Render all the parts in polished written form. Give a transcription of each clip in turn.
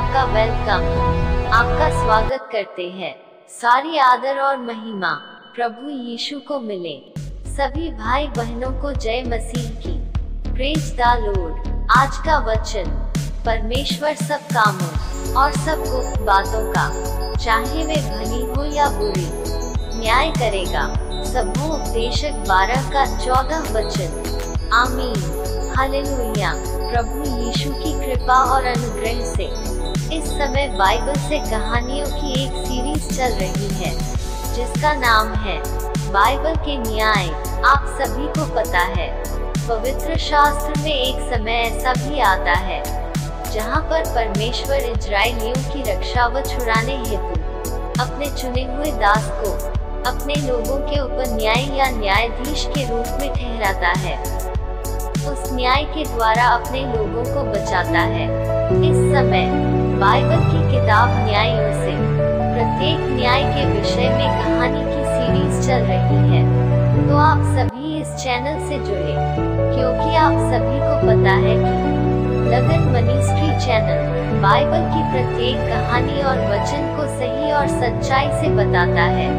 आपका वेलकम, आपका स्वागत करते हैं। सारी आदर और महिमा प्रभु यीशु को मिले। सभी भाई बहनों को जय मसीह की। Praise the Lord. आज का वचन, परमेश्वर सब कामों और सब गुप्त बातों का, चाहे वे भली हो या बुरी, न्याय करेगा। सबों उपदेशक 12 का 14 वचन। आमीन। हालेलुया। प्रभु यीशु की कृपा और अनुग्रह से इस समय बाइबल से कहानियों की एक सीरीज चल रही है जिसका नाम है बाइबल के न्याय। आप सभी को पता है, पवित्र शास्त्र में एक समय ऐसा भी आता है जहां पर परमेश्वर इजरायलियों की रक्षा व छुड़ाने हेतु अपने चुने हुए दास को अपने लोगों के ऊपर न्याय या न्यायाधीश के रूप में ठहराता है। उस न्याय के द्वारा अपने लोगों को बचाता है। इस समय बाइबल की किताब न्यायों से प्रत्येक न्याय के विषय में कहानी की सीरीज चल रही है। तो आप सभी इस चैनल से जुड़े, क्योंकि आप सभी को पता है कि लगन मिनिस्ट्री चैनल बाइबल की प्रत्येक कहानी और वचन को सही और सच्चाई से बताता है।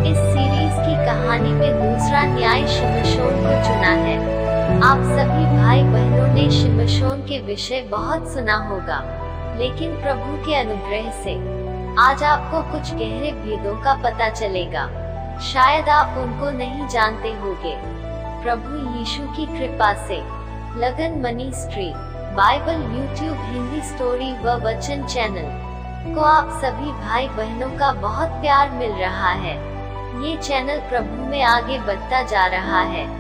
इस सीरीज की कहानी में दूसरा न्याय शिमशोन को चुना है। आप सभी भाई बहनों ने शिमशोन के विषय बहुत सुना होगा, लेकिन प्रभु के अनुग्रह से आज आपको कुछ गहरे भेदों का पता चलेगा। शायद आप उनको नहीं जानते होंगे। प्रभु यीशु की कृपा से लगन ministry Bible YouTube Hindi story व वचन चैनल को आप सभी भाई बहनों का बहुत प्यार मिल रहा है। ये चैनल प्रभु में आगे बढ़ता जा रहा है।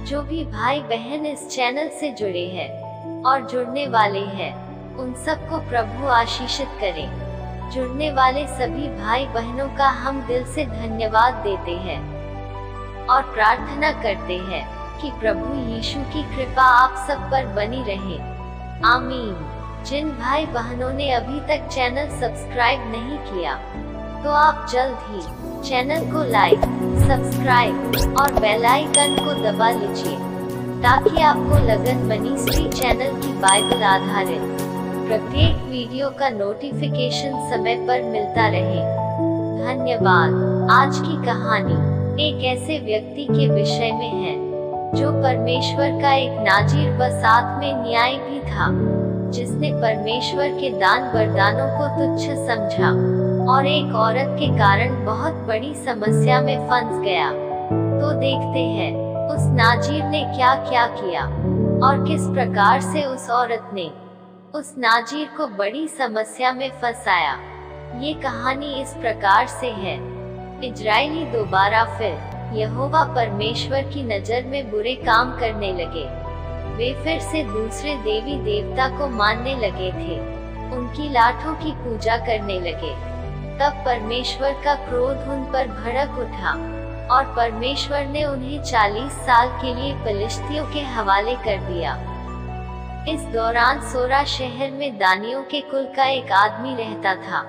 जो भी भाई बहन इस चैनल से जुड़े हैं और जुड़ने वाले हैं, उन सबको प्रभु आशीषित करे। जुड़ने वाले सभी भाई बहनों का हम दिल से धन्यवाद देते हैं और प्रार्थना करते हैं कि प्रभु यीशु की कृपा आप सब पर बनी रहे। आमीन। जिन भाई बहनों ने अभी तक चैनल सब्सक्राइब नहीं किया, तो आप जल्द ही चैनल को लाइक, सब्सक्राइब और बेल आइकन को दबा लीजिए, ताकि आपको लगन मिनिस्ट्री चैनल की बाइबल आधारित प्रत्येक वीडियो का नोटिफिकेशन समय पर मिलता रहे। धन्यवाद। आज की कहानी एक ऐसे व्यक्ति के विषय में है जो परमेश्वर का एक नाजीर व साथ में न्याय भी था, जिसने परमेश्वर के दान वरदानों को तुच्छ समझा और एक औरत के कारण बहुत बड़ी समस्या में फंस गया। तो देखते हैं उस नाजीर ने क्या क्या किया और किस प्रकार से उस औरत ने उस नाजीर को बड़ी समस्या में फंसाया। ये कहानी इस प्रकार से है। इजरायली दोबारा फिर यहोवा परमेश्वर की नजर में बुरे काम करने लगे। वे फिर से दूसरे देवी देवता को मानने लगे थे, उनकी लाठों की पूजा करने लगे। तब परमेश्वर का क्रोध उन पर भड़क उठा और परमेश्वर ने उन्हें 40 साल के लिए फिलिस्तियों के हवाले कर दिया। इस दौरान सोरा शहर में दानियों के कुल का एक आदमी रहता था,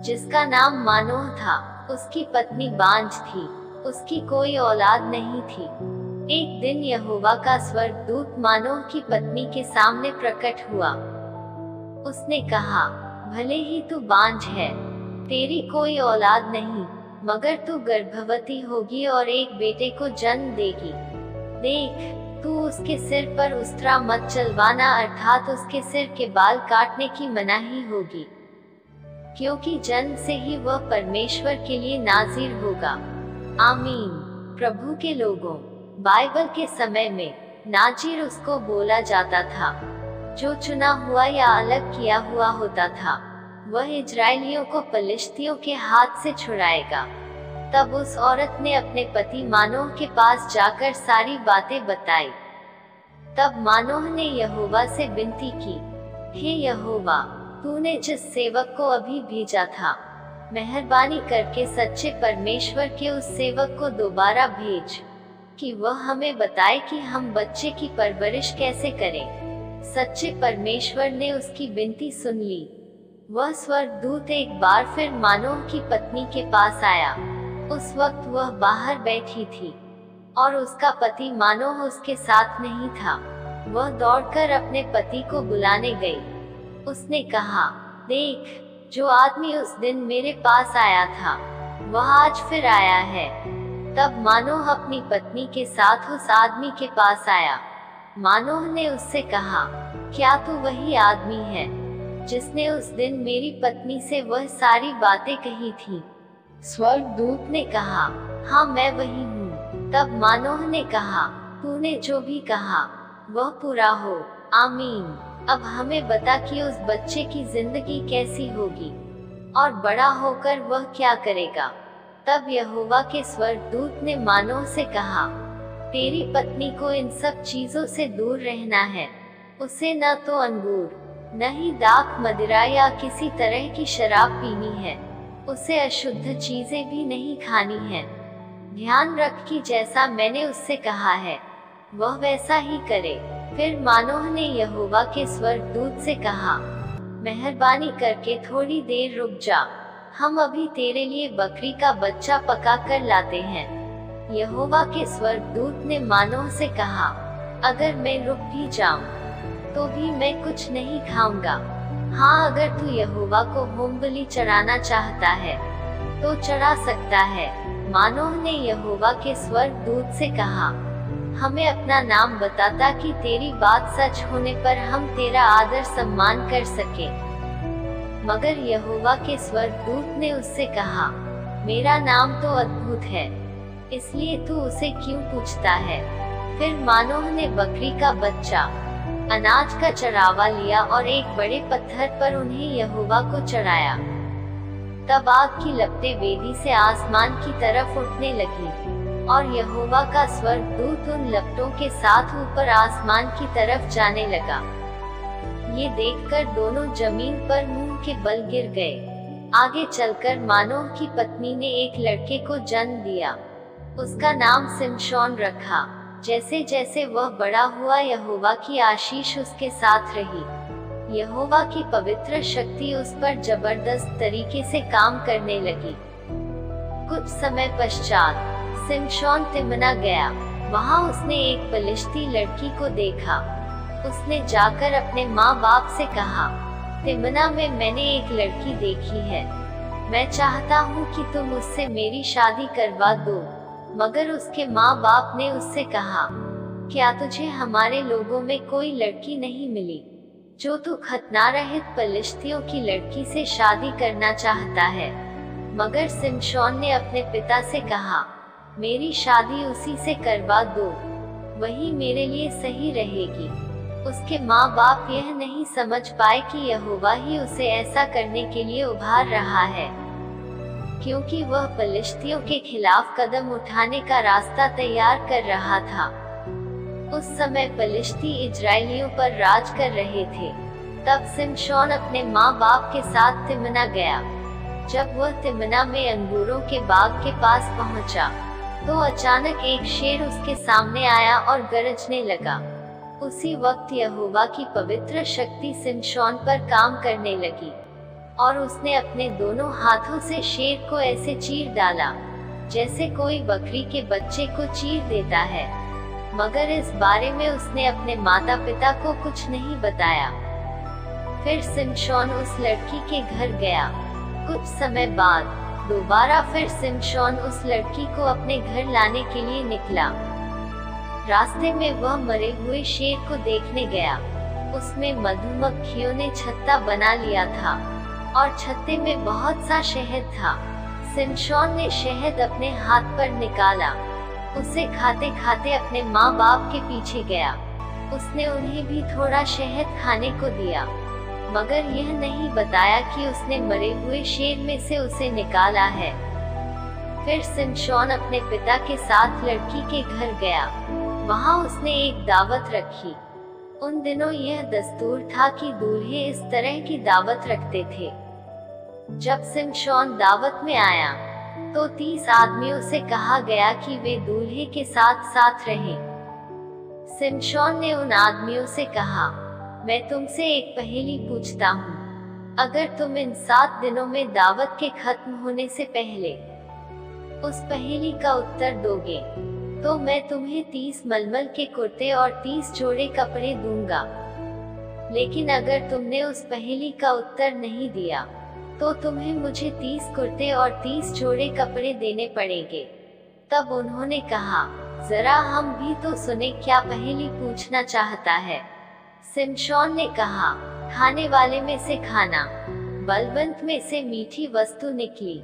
जिसका नाम मानोह था। उसकी पत्नी बांझ थी, उसकी कोई औलाद नहीं थी। एक दिन यहोवा का स्वर्गदूत मानोह की पत्नी के सामने प्रकट हुआ। उसने कहा, भले ही तू बांझ है, तेरी कोई औलाद नहीं, मगर तू गर्भवती होगी और एक बेटे को जन्म देगी। देख, तू उसके सिर पर उस्तरा मत चलवाना, अर्थात उसके सिर के बाल काटने की मनाही होगी, क्योंकि जन्म से ही वह परमेश्वर के लिए नाज़ीर होगा। आमीन। प्रभु के लोगों, बाइबल के समय में नाज़ीर उसको बोला जाता था जो चुना हुआ या अलग किया हुआ होता था। वह इजरायलियों को फिलिस्तियों के हाथ से छुड़ाएगा। तब उस औरत ने अपने पति मानोह के पास जाकर सारी बातें बताई। तब मानोह ने यहोवा से विनती की, हे यहोवा, तूने जिस सेवक को अभी भेजा था, मेहरबानी करके सच्चे परमेश्वर के उस सेवक को दोबारा भेज, कि वह हमें बताए कि हम बच्चे की परवरिश कैसे करें। सच्चे परमेश्वर ने उसकी विनती सुन ली। वह स्वर्गदूत एक बार फिर मानोह की पत्नी के पास आया। उस वक्त वह बाहर बैठी थी और उसका पति मानोह उसके साथ नहीं था। वह दौड़कर अपने पति को बुलाने गई। उसने कहा, देख, जो आदमी उस दिन मेरे पास आया था वह आज फिर आया है। तब मानोह अपनी पत्नी के साथ उस आदमी के पास आया। मानोह ने उससे कहा, क्या तू वही आदमी है जिसने उस दिन मेरी पत्नी से वह सारी बातें कही थी? स्वर्गदूत ने कहा, हाँ मैं वही हूँ। तब मानोह ने कहा, तूने जो भी कहा वह पूरा हो, आमीन। अब हमें बता कि उस बच्चे की जिंदगी कैसी होगी और बड़ा होकर वह क्या करेगा। तब यहोवा के स्वर्गदूत ने मानोह से कहा, तेरी पत्नी को इन सब चीजों से दूर रहना है। उसे न तो अंगूर, न ही दाख मदिरा या किसी तरह की शराब पीनी है। उसे अशुद्ध चीजें भी नहीं खानी है। ध्यान रख कि जैसा मैंने उससे कहा है वह वैसा ही करे। फिर मानोह ने यहोवा के स्वर्गदूत से कहा, मेहरबानी करके थोड़ी देर रुक जा, हम अभी तेरे लिए बकरी का बच्चा पका कर लाते हैं। यहोवा के स्वर्गदूत ने मानोह से कहा, अगर मैं रुक भी जाऊं तो भी मैं कुछ नहीं खाऊंगा। हाँ, अगर तू यहोवा को होम बलि चढ़ाना चाहता है तो चढ़ा सकता है। मानोह ने यहोवा के स्वर्गदूत से कहा, हमें अपना नाम बताता कि तेरी बात सच होने पर हम तेरा आदर सम्मान कर सके। मगर यहोवा के स्वर्गदूत ने उससे कहा, मेरा नाम तो अद्भुत है, इसलिए तू उसे क्यों पूछता है? फिर मानोह ने बकरी का बच्चा, अनाज का चढ़ावा लिया और एक बड़े पत्थर पर उन्हें यहोवा को चढ़ाया। तब आग की लपटें वेदी से आसमान की तरफ उठने लगी और यहोवा का स्वर्गदूत उन लपटों के साथ ऊपर आसमान की तरफ जाने लगा। ये देखकर दोनों जमीन पर मुंह के बल गिर गए। आगे चलकर मानोह की पत्नी ने एक लड़के को जन्म दिया। उसका नाम सिमशोन रखा। जैसे जैसे वह बड़ा हुआ यहोवा की आशीष उसके साथ रही। यहोवा की पवित्र शक्ति उस पर जबरदस्त तरीके से काम करने लगी। कुछ समय पश्चात सिमशोन तिम्ना गया। वहाँ उसने एक पलिश्ती लड़की को देखा। उसने जाकर अपने माँ बाप से कहा, तिम्ना में मैंने एक लड़की देखी है, मैं चाहता हूँ कि तुम उससे मेरी शादी करवा दो। मगर उसके माँ बाप ने उससे कहा, क्या तुझे हमारे लोगों में कोई लड़की नहीं मिली जो तू खतनारहित पलिश्तियों की लड़की से शादी करना चाहता है? मगर सिमशोन ने अपने पिता से कहा, मेरी शादी उसी से करवा दो, वही मेरे लिए सही रहेगी। उसके माँ बाप यह नहीं समझ पाए कि यहोवा ही उसे ऐसा करने के लिए उभार रहा है, क्योंकि वह पलिश्तियों के खिलाफ कदम उठाने का रास्ता तैयार कर रहा था। उस समय पलिश्ती इजरायलियों पर राज कर रहे थे। तब सिमशोन अपने माँ बाप के साथ तिम्ना गया। जब वह तिम्ना में अंगूरों के बाग के पास पहुंचा तो अचानक एक शेर उसके सामने आया और गरजने लगा। उसी वक्त यहोवा की पवित्र शक्ति सिमशोन पर काम करने लगी और उसने अपने दोनों हाथों से शेर को ऐसे चीर डाला जैसे कोई बकरी के बच्चे को चीर देता है। मगर इस बारे में उसने अपने माता पिता को कुछ नहीं बताया। फिर सिमशोन उस लड़की के घर गया। कुछ समय बाद दोबारा फिर सिमशोन उस लड़की को अपने घर लाने के लिए निकला। रास्ते में वह मरे हुए शेर को देखने गया। उसमें मधुमक्खियों ने छत्ता बना लिया था और छत्ते में बहुत सा शहद था। सिमशोन ने शहद अपने हाथ पर निकाला। उसे खाते खाते अपने माँ बाप के पीछे गया। उसने उन्हें भी थोड़ा शहद खाने को दिया, मगर यह नहीं बताया कि उसने मरे हुए शेर में से उसे निकाला है। फिर सिमशोन अपने पिता के साथ लड़की के घर गया। वहाँ उसने एक दावत रखी। उन दिनों यह दस्तूर था कि दूल्हे इस तरह की दावत रखते थे। जब सिमशोन दावत में आया तो 30 आदमियों से कहा गया कि वे दूल्हे के साथ साथ रहें। सिमशोन ने उन आदमियों से कहा, मैं तुमसे एक पहेली पूछता हूँ। अगर तुम इन 7 दिनों में दावत के खत्म होने से पहले उस पहेली का उत्तर दोगे तो मैं तुम्हें 30 मलमल के कुर्ते और 30 जोड़े कपड़े दूंगा। लेकिन अगर तुमने उस पहेली का उत्तर नहीं दिया तो तुम्हें मुझे 30 कुर्ते और 30 जोड़े कपड़े देने पड़ेंगे। तब उन्होंने कहा, जरा हम भी तो सुने क्या पहेली पूछना चाहता है। सिमशोन ने कहा, खाने वाले में से खाना, बलवंत में से मीठी वस्तु निकली।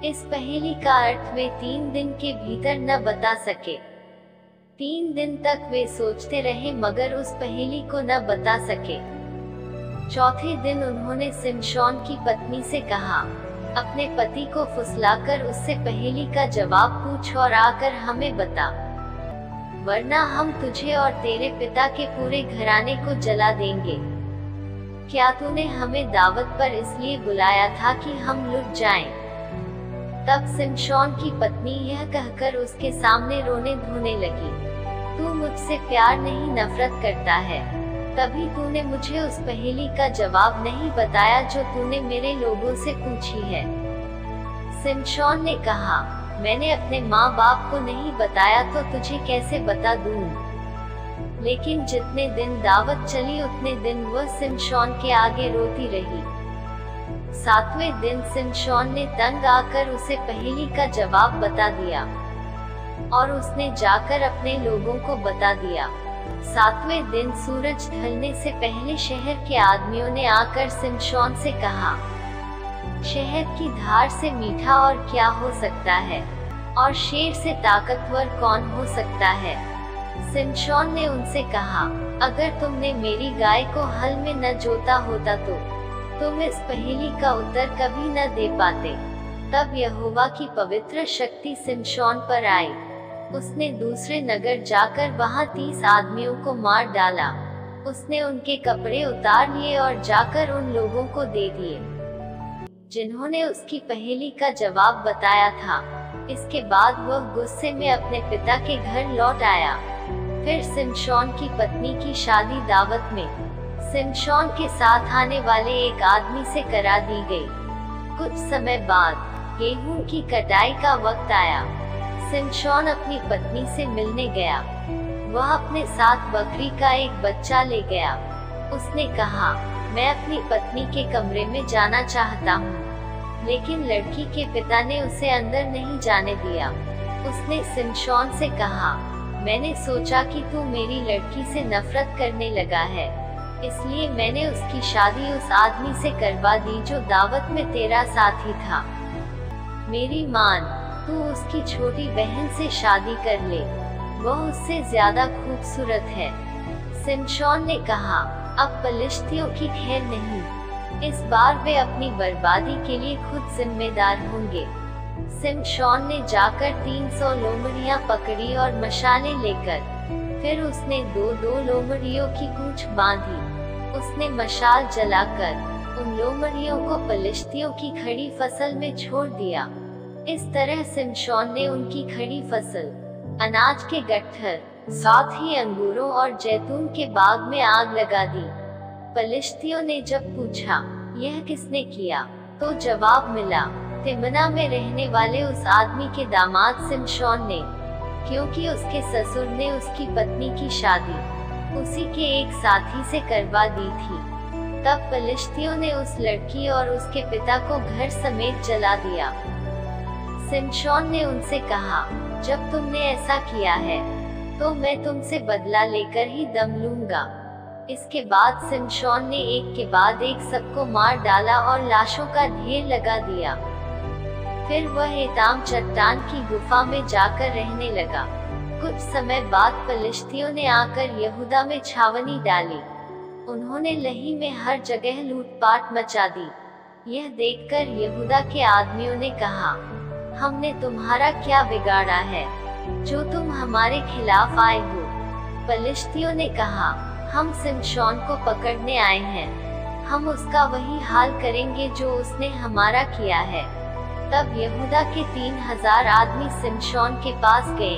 इस पहेली का अर्थ वे 3 दिन के भीतर न बता सके। 3 दिन तक वे सोचते रहे मगर उस पहेली को न बता सके। चौथे दिन उन्होंने सिमशोन की पत्नी से कहा, अपने पति को फुसलाकर उससे पहेली का जवाब पूछ और आकर हमें बता, वरना हम तुझे और तेरे पिता के पूरे घराने को जला देंगे। क्या तूने हमें दावत पर इसलिए बुलाया था कि हम लुट जाएं? तब सिमशोन की पत्नी यह कहकर उसके सामने रोने धोने लगी, तू मुझसे प्यार नहीं नफरत करता है, तभी तूने मुझे उस पहेली का जवाब नहीं बताया जो तूने मेरे लोगों से पूछी है। सिमशोन ने कहा, मैंने अपने माँ बाप को नहीं बताया तो तुझे कैसे बता दूं? लेकिन जितने दिन दावत चली उतने दिन वह सिमशोन के आगे रोती रही। 7वें दिन सिमशोन ने तंग आकर उसे पहेली का जवाब बता दिया और उसने जाकर अपने लोगों को बता दिया। 7वें दिन सूरज ढलने से पहले शहर के आदमियों ने आकर सिमशोन से कहा, शहद की धार से मीठा और क्या हो सकता है, और शेर से ताकतवर कौन हो सकता है? सिमशोन ने उनसे कहा, अगर तुमने मेरी गाय को हल में न जोता होता तो तुम इस पहेली का उत्तर कभी न दे पाते। तब यहोवा की पवित्र शक्ति सिमशोन पर आई। उसने दूसरे नगर जाकर वहां 30 आदमियों को मार डाला। उसने उनके कपड़े उतार लिए और जाकर उन लोगों को दे दिए जिन्होंने उसकी पहेली का जवाब बताया था। इसके बाद वह गुस्से में अपने पिता के घर लौट आया। फिर सिमशोन की पत्नी की शादी दावत में सिमशोन के साथ आने वाले एक आदमी से करा दी गई। कुछ समय बाद गेहूं की कटाई का वक्त आया। सिमशोन अपनी पत्नी से मिलने गया। वह अपने साथ बकरी का एक बच्चा ले गया। उसने कहा, मैं अपनी पत्नी के कमरे में जाना चाहता हूँ, लेकिन लड़की के पिता ने उसे अंदर नहीं जाने दिया। उसने सिमशोन से कहा, मैंने सोचा कि तू मेरी लड़की से नफरत करने लगा है, इसलिए मैंने उसकी शादी उस आदमी से करवा दी जो दावत में तेरा साथी था। मेरी मान, तू उसकी छोटी बहन से शादी कर ले, वह उससे ज्यादा खूबसूरत है। सिमशोन ने कहा, अब पलिश्तियों की खैर नहीं, इस बार वे अपनी बर्बादी के लिए खुद जिम्मेदार होंगे। सिमशोन ने जाकर 300 लोमड़ियां पकड़ी और मशाले लेकर फिर उसने 2-2 लोमड़ियों की पूंछ बांधी। उसने मशाल जलाकर उन लोमड़ियों को पलिश्तियों की खड़ी फसल में छोड़ दिया। इस तरह सिमशोन ने उनकी खड़ी फसल, अनाज के गट्ठर, साथ ही अंगूरों और जैतून के बाग में आग लगा दी। पलिश्तियों ने जब पूछा, यह किसने किया, तो जवाब मिला, तिम्ना में रहने वाले उस आदमी के दामाद सिमशोन ने, क्योंकि उसके ससुर ने उसकी पत्नी की शादी उसी के एक साथी से करवा दी थी। तब पलिश्तियों ने उस लड़की और उसके पिता को घर समेत जला दिया। सिमशोन ने उनसे कहा, जब तुमने ऐसा किया है तो मैं तुमसे बदला लेकर ही दम लूंगा। इसके बाद सिमशोन ने एक के बाद एक सबको मार डाला और लाशों का ढेर लगा दिया। फिर वह एताम चट्टान की गुफा में जाकर रहने लगा। कुछ समय बाद पलिश्तियों ने आकर यहूदा में छावनी डाली। उन्होंने लही में हर जगह लूटपाट मचा दी। यह देखकर यहूदा के आदमियों ने कहा, हमने तुम्हारा क्या बिगाड़ा है जो तुम हमारे खिलाफ आए हो? पलिश्तियों ने कहा, हम सिमशोन को पकड़ने आए हैं, हम उसका वही हाल करेंगे जो उसने हमारा किया है। तब यहूदा के 3000 आदमी सिमशोन के पास गए।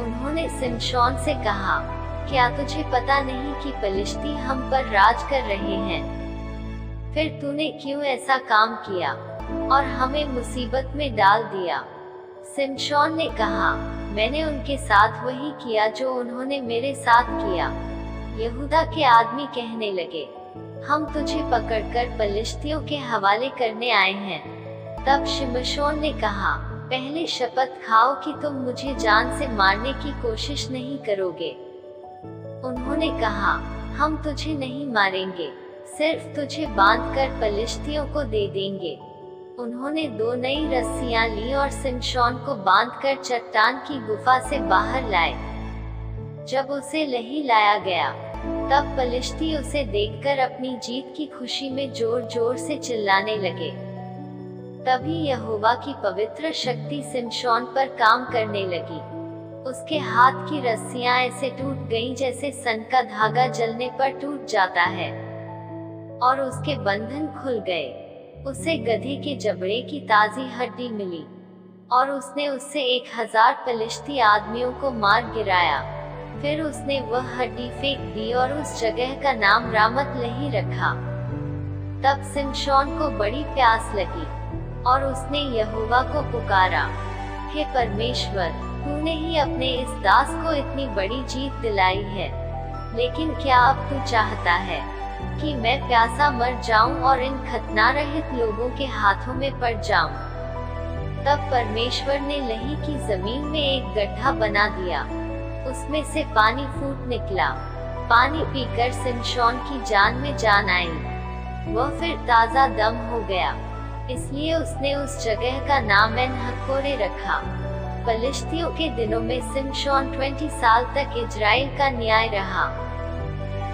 उन्होंने सिमशोन से कहा, क्या तुझे पता नहीं कि पलिश्ती हम पर राज कर रहे हैं? फिर तूने क्यों ऐसा काम किया और हमें मुसीबत में डाल दिया? सिमशोन ने कहा, मैंने उनके साथ वही किया जो उन्होंने मेरे साथ किया। यहूदा के आदमी कहने लगे, हम तुझे पकड़कर पलिश्तियों के हवाले करने आए हैं। तब शिमशोन ने कहा, पहले शपथ खाओ कि तुम मुझे जान से मारने की कोशिश नहीं करोगे। उन्होंने कहा, हम तुझे नहीं मारेंगे, सिर्फ तुझे बांधकर पलिश्तियों को दे देंगे। उन्होंने 2 नई रस्सियां ली और शिमशोन को बांधकर चट्टान की गुफा से बाहर लाए। जब उसे लही लाया गया, तब पलिश्ती उसे देखकर अपनी जीत की खुशी में जोर जोर से चिल्लाने लगे। तभी यहोवा की पवित्र शक्ति शिमशोन पर काम करने लगी। उसके हाथ की रस्सियां ऐसे टूट गईं जैसे सन का धागा जलने पर टूट जाता है, और उसके बंधन खुल गए। उसे गधे के जबड़े की ताजी हड्डी मिली, और उसने उससे 1000 पलिश्ती आदमियों को मार गिराया। फिर उसने वह हड्डी फेंक दी और उस जगह का नाम रामत लही रखा। तब शिमशोन को बड़ी प्यास लगी, और उसने यहोवा को पुकारा, हे परमेश्वर, तूने ही अपने इस दास को इतनी बड़ी जीत दिलाई है, लेकिन क्या अब तू चाहता है कि मैं प्यासा मर जाऊं और इन खतना रहित लोगों के हाथों में पड़ जाऊं? तब परमेश्वर ने लही की जमीन में एक गड्ढा बना दिया, उसमें से पानी फूट निकला। पानी पीकर शिमशोन की जान में जान आई। वह फिर ताजा दम हो गया, इसलिए उसने उस जगह का नाम एन हक्कोरे रखा। पलिश्तियों के दिनों में शिमशोन 20 साल तक इजराइल का न्याय रहा।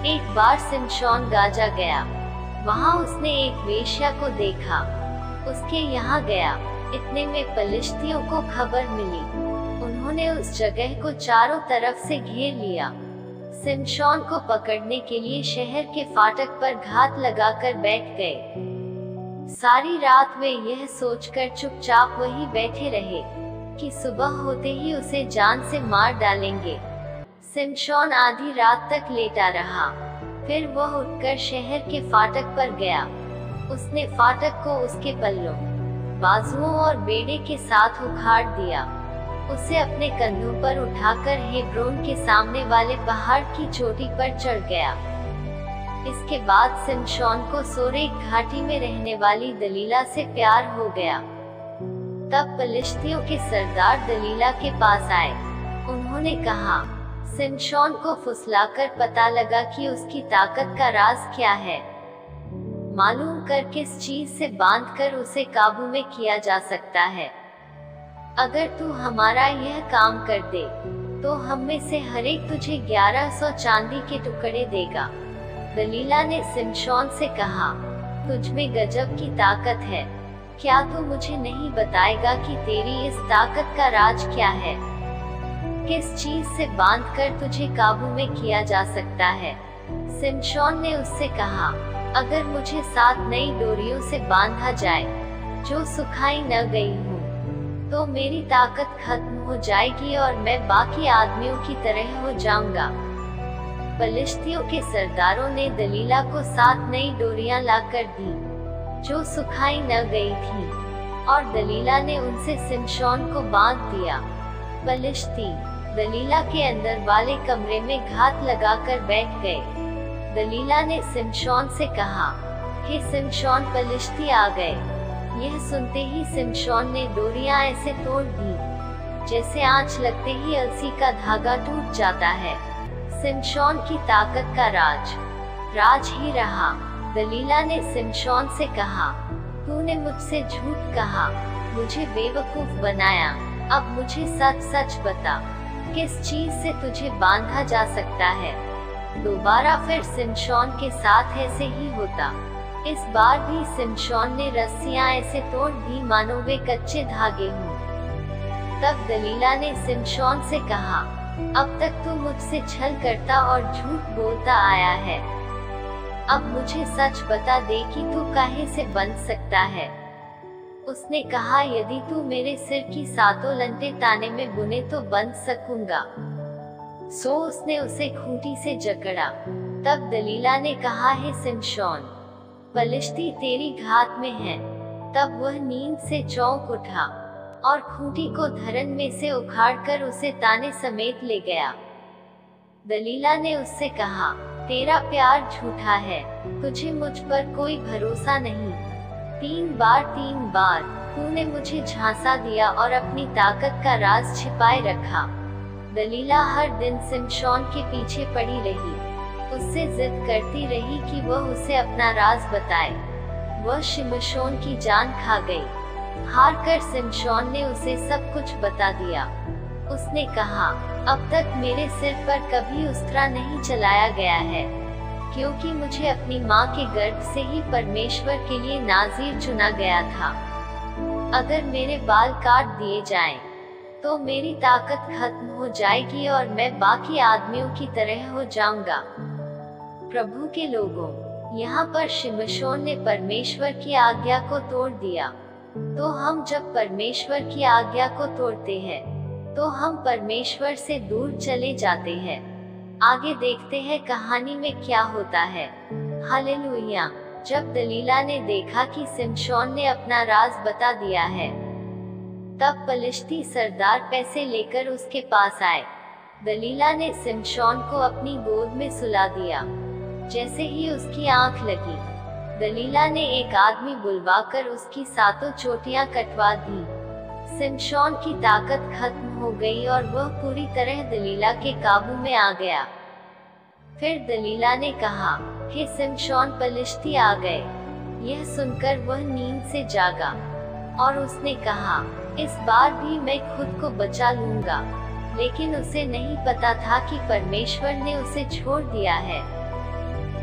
एक बार शिमशोन गाजा गया, वहाँ उसने एक वेश्या को देखा। उसके यहाँ गया, इतने में पलिश्तियों को खबर मिली। उन्होंने उस जगह को चारों तरफ से घेर लिया। शिमशोन को पकड़ने के लिए शहर के फाटक पर घात लगाकर बैठ गए। सारी रात वे यह सोचकर चुपचाप वहीं बैठे रहे कि सुबह होते ही उसे जान से मार डालेंगे। शिमशोन आधी रात तक लेटा रहा। फिर वह उठकर शहर के फाटक पर गया। उसने फाटक को उसके पल्लों, बाजुओं और बेड़े के साथ उखाड़ दिया। उसे अपने कंधों पर उठाकर हेब्रोन के सामने वाले पहाड़ की चोटी पर चढ़ गया। इसके बाद शिमशोन को सोरेक घाटी में रहने वाली दलीला से प्यार हो गया। तब पलिश्तियों के सरदार दलीला के पास आए। उन्होंने कहा, शिमशोन को फुसलाकर पता लगा कि उसकी ताकत का राज क्या है। मालूम कर किस चीज से बांधकर उसे काबू में किया जा सकता है। अगर तू हमारा यह काम कर दे, तो हम में से हर एक तुझे 1100 चांदी के टुकड़े देगा। दलीला ने शिमशोन से कहा, तुझ में गजब की ताकत है। क्या तू मुझे नहीं बताएगा कि तेरी इस ताकत का राज क्या है? किस चीज से बांधकर तुझे काबू में किया जा सकता है? शिमशोन ने उससे कहा, अगर मुझे 7 नई डोरियों से बांधा जाए, जो सुखाई न गई हो, तो मेरी ताकत खत्म हो जाएगी और मैं बाकी आदमियों की तरह हो जाऊंगा। पलिश्तियों के सरदारों ने दलीला को 7 नई डोरियां लाकर दी, जो सुखाई न गई थी, और दलीला ने उनसे शिमशोन को बांध दिया। पलिश्ती दलीला के अंदर वाले कमरे में घात लगाकर बैठ गए। दलीला ने शिमशोन से कहा, हे शिमशोन, पलिश्ती आ गए। यह सुनते ही शिमशोन ने डोरियां ऐसे तोड़ दी, जैसे आंच लगते ही अलसी का धागा टूट जाता है। शिमशोन की ताकत का राज ही रहा। दलीला ने शिमशोन से कहा, तूने मुझसे झूठ कहा, मुझे बेवकूफ बनाया। अब मुझे सच सच बता, किस चीज से तुझे बांधा जा सकता है? दोबारा फिर शिमशोन के साथ ऐसे ही होता। इस बार भी शिमशोन ने रस्सियां ऐसे तोड़ दी मानो वे कच्चे धागे हों। तब दलीला ने शिमशोन से कहा, अब तक तू मुझसे छल करता और झूठ बोलता आया है। अब मुझे सच बता दे कि तू काहे से बंध सकता है? उसने कहा, यदि तू मेरे सिर की 7 लंटे ताने में बुने तो बंध सकूंगा। सो उसने उसे खूंटी से जकड़ा। तब दलीला ने कहा, हे शिमशोन, पलिश्ती तेरी घात में है। तब वह नींद से चौंक उठा और खूंटी को धरन में से उखाड़कर उसे ताने समेत ले गया। दलीला ने उससे कहा, तेरा प्यार झूठा है, तुझे मुझ पर कोई भरोसा नहीं। 3 बार तूने मुझे झांसा दिया और अपनी ताकत का राज छिपाए रखा। दलीला हर दिन शिमशोन के पीछे पड़ी रही, उससे जिद करती रही कि वह उसे अपना राज बताए। वह शिमशोन की जान खा गई। हार कर शिमशोन ने उसे सब कुछ बता दिया। उसने कहा, अब तक मेरे सिर पर कभी उस्तरा नहीं चलाया गया है, क्योंकि मुझे अपनी माँ के गर्भ से ही परमेश्वर के लिए नाज़ीर चुना गया था। अगर मेरे बाल काट दिए जाएं, तो मेरी ताकत खत्म हो जाएगी और मैं बाकी आदमियों की तरह हो जाऊंगा। प्रभु के लोगों, यहाँ पर शिमशोन ने परमेश्वर की आज्ञा को तोड़ दिया। तो हम जब परमेश्वर की आज्ञा को तोड़ते हैं, तो हम परमेश्वर से दूर चले जाते हैं। आगे देखते हैं कहानी में क्या होता है। हालेलुया। जब दलीला ने देखा कि शिमशोन ने अपना राज बता दिया है, तब पलिश्ती सरदार पैसे लेकर उसके पास आए। दलीला ने शिमशोन को अपनी गोद में सुला दिया। जैसे ही उसकी आंख लगी, दलीला ने एक आदमी बुलवाकर उसकी 7 चोटियां कटवा दी। शिमशोन की ताकत खत्म हो गई और वह पूरी तरह दलीला के काबू में आ गया। फिर दलीला ने कहा, हे शिमशोन, पलिश्ती आ गए। यह सुनकर वह नींद से जागा और उसने कहा, इस बार भी मैं खुद को बचा लूंगा। लेकिन उसे नहीं पता था कि परमेश्वर ने उसे छोड़ दिया है।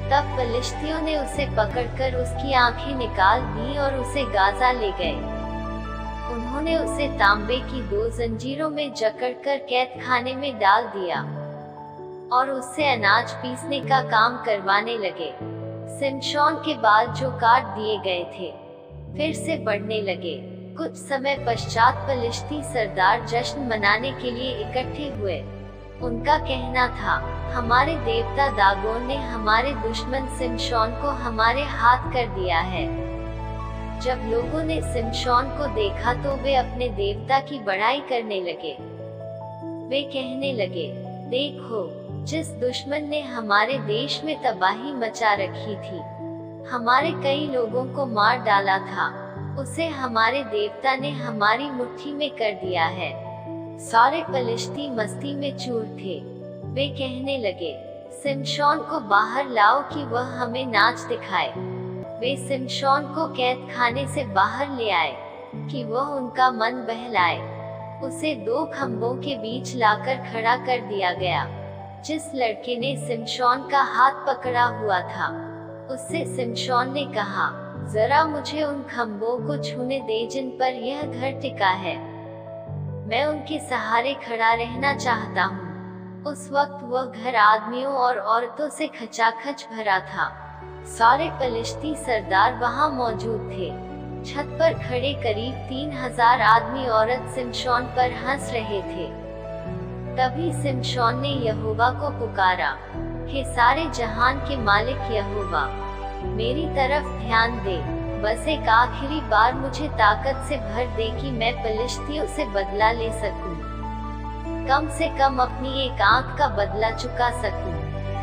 तब पलिश्तियों ने उसे पकड़कर उसकी आंखें निकाल दी और उसे गाजा ले गए। उन्होंने उसे तांबे की 2 जंजीरों में जकड़कर कैद खाने में डाल दिया और उससे अनाज पीसने का काम करवाने लगे। शिमशोन के बाल जो काट दिए गए थे, फिर से बढ़ने लगे। कुछ समय पश्चात पलिश्ती सरदार जश्न मनाने के लिए इकट्ठे हुए। उनका कहना था, हमारे देवता दागोन ने हमारे दुश्मन शिमशोन को हमारे हाथ कर दिया है। जब लोगों ने शिमशोन को देखा तो वे अपने देवता की बड़ाई करने लगे। वे कहने लगे, देखो, जिस दुश्मन ने हमारे देश में तबाही मचा रखी थी, हमारे कई लोगों को मार डाला था, उसे हमारे देवता ने हमारी मुट्ठी में कर दिया है। सारे पलिश्ती मस्ती में चूर थे। वे कहने लगे, शिमशोन को बाहर लाओ कि वह हमें नाच दिखाए। वे शिमशोन को कैद खाने से बाहर ले आए कि वह उनका मन बहलाए। उसे 2 खंभों के बीच लाकर खड़ा कर दिया गया। जिस लड़के ने शिमशोन का हाथ पकड़ा हुआ था, उससे शिमशोन ने कहा, जरा मुझे उन खंभों को छूने दे जिन पर यह घर टिका है। मैं उनके सहारे खड़ा रहना चाहता हूँ। उस वक्त वह घर आदमियों और औरतों से खचाखच भरा था। सारे पलिश्ती सरदार वहाँ मौजूद थे। छत पर खड़े करीब 3000 आदमी औरत शिमशोन पर हंस रहे थे। तभी शिमशोन ने यहोवा को पुकारा, हे सारे जहान के मालिक यहोवा, मेरी तरफ ध्यान दे। बस एक आखिरी बार मुझे ताकत से भर दे कि मैं पलिश्तियों से बदला ले सकूं। कम से कम अपनी एक आंख का बदला चुका सकूं।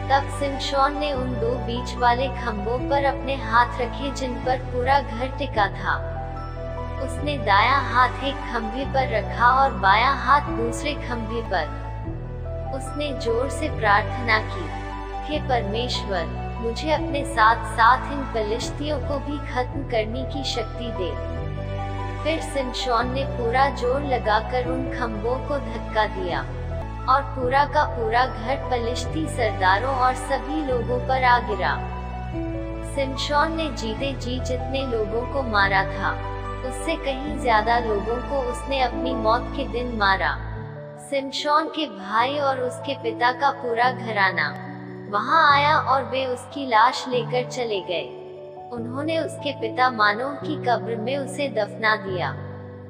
तब शिमशोन ने उन 2 बीच वाले खंभों पर अपने हाथ रखे जिन पर पूरा घर टिका था। उसने दायां हाथ एक खंभे पर रखा और बायां हाथ दूसरे खंभे पर। उसने जोर से प्रार्थना की, हे परमेश्वर, मुझे अपने साथ साथ इन पलिश्तियों को भी खत्म करने की शक्ति दे। फिर शिमशोन ने पूरा जोर लगाकर उन खंभों को धक्का दिया और पूरा का पूरा घर पलिश्ती सरदारों और सभी लोगों पर आ गिरा। शिमशोन ने जीते जी जितने लोगों को मारा था, उससे कहीं ज्यादा लोगों को उसने अपनी मौत के दिन मारा। शिमशोन के भाई और उसके पिता का पूरा घराना वहां आया और वे उसकी लाश लेकर चले गए। उन्होंने उसके पिता मानोह की कब्र में उसे दफना दिया।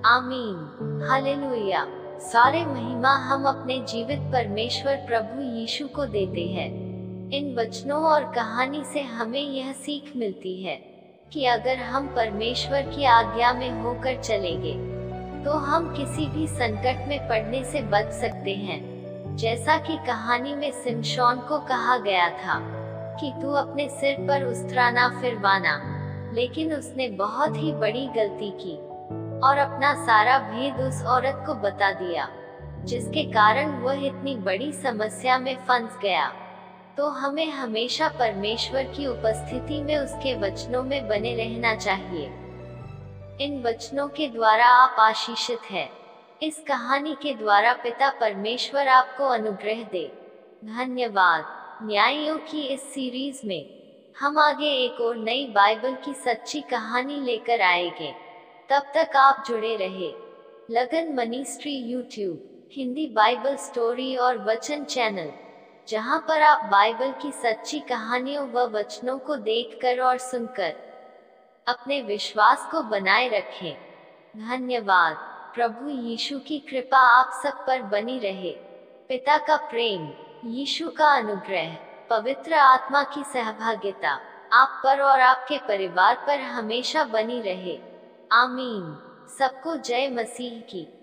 आमीन। हालेलुया। सारे महिमा हम अपने जीवित परमेश्वर प्रभु यीशु को देते हैं। इन वचनों और कहानी से हमें यह सीख मिलती है कि अगर हम परमेश्वर की आज्ञा में होकर चलेंगे, तो हम किसी भी संकट में पड़ने से बच सकते हैं। जैसा कि कहानी में शिमशोन को कहा गया था, कि तू अपने सिर पर उस्तरा ना फिरवाना। लेकिन उसने बहुत ही बड़ी गलती की और अपना सारा भेद उस औरत को बता दिया, जिसके कारण वह इतनी बड़ी समस्या में फंस गया। तो हमें हमेशा परमेश्वर की उपस्थिति में उसके वचनों में बने रहना चाहिए। इन वचनों के द्वारा आप आशीषित हैं। इस कहानी के द्वारा पिता परमेश्वर आपको अनुग्रह दे। धन्यवाद। न्यायियों की इस सीरीज में हम आगे एक और नई बाइबल की सच्ची कहानी लेकर आएंगे। तब तक आप जुड़े रहे। लगन ministry YouTube Hindi Bible story और वचन चैनल, जहां पर आप बाइबल की सच्ची कहानियों व वचनों को देखकर और सुनकर अपने विश्वास को बनाए रखें। धन्यवाद। प्रभु यीशु की कृपा आप सब पर बनी रहे। पिता का प्रेम, यीशु का अनुग्रह, पवित्र आत्मा की सहभागिता आप पर और आपके परिवार पर हमेशा बनी रहे। आमीन। सबको जय मसीह की।